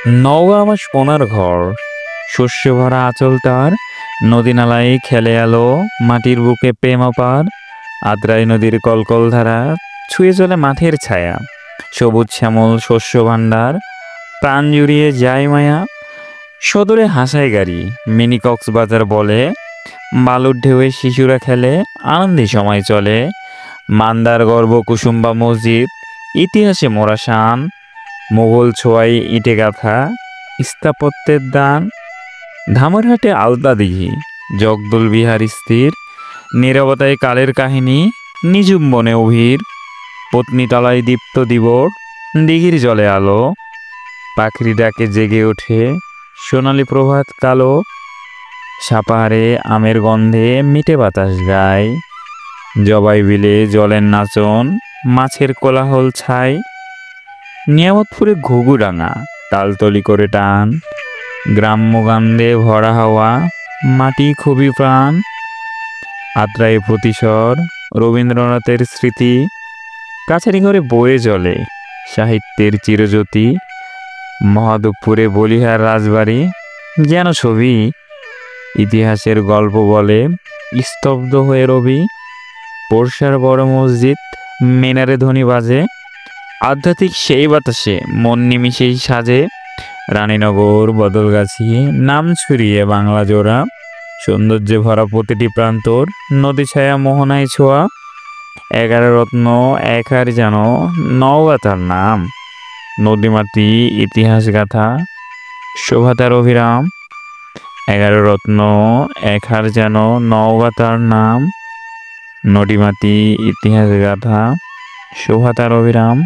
নওগাঁ আমার সোনার ঘর, শস্য ভরা আঁচল তার, নদী নালায় খেলে আলো, মাটির বুকে প্রেম অপার, আদ্রাই নদীর কলকল ধারা, ছুঁয়ে চলে মাঠের ছায়া, সবুজ শ্যামল শস্য ভাণ্ডার, প্রাণ জুড়িয়ে যায় মায়া। সদরে হাসায় গাড়ি, মিনি কক্সবাজার বলে, বালুর ঢেউয়ে শিশুরা খেলে, আনন্দে সময় চলে। মান্দার গর্ব কুসুম্বা মসজিদ, ইতিহাসে মোরা শান, মোগল ছোঁয়াই ইটে গাঁথা, স্থাপত্যের দান। ধামরহাটে আলতা দিঘি, জগদল বিহার স্থির, নীরবতায় কালের কাহিনী, নিঝুম বনে অভির, পত্নীতলায় দীপ্ত দিবর, দিঘির জলে আলো, পাখির ডাকে জেগে ওঠে সোনালি প্রভাত কালো, সাপাহারে আমের গন্ধে মিঠে বাতাস গায়, জবাই বিলে জলের নাচন, মাছের কোলাহল ছাই, নিয়ামতপুরে ঘুঘুডাঙা, তালতলি করে টান, গ্রাম্য গান্ধে ভরা হাওয়া, মাটি খুবই প্রাণ, আত্রাই প্রতিশর, রবীন্দ্রনাথের স্মৃতি, কাছারি ঘরে বয়ে চলে সাহিত্যের চিরজ্যোতি, মহাদেবপুরে বলিহার রাজবাড়ি, যেন ছবি, ইতিহাসের গল্প বলে, স্তব্ধ হয়ে রবি, বর্ষার বড় মসজিদ, মিনারে ধ্বনি বাজে, আধ্যাত্মিক সেই বাতাসে মন নিমিষেই সাজে। রানীনগর বদলগাছি, নাম ছড়িয়ে বাংলা জোড়া, সৌন্দর্যে ভরা প্রতিটি প্রান্তর, নদী ছায়া মোহনায় ছোঁয়া, 11 রত্ন এক হার যেন, নওগাঁ তার নাম, নদীমাতৃ ইতিহাস গাথা, শোভা তার অভিরাম। 11 রত্ন এক হার যেন, নওগাঁ তার নাম, নদীমাতৃ ইতিহাস গাথা, শোভা তার অবিরাম।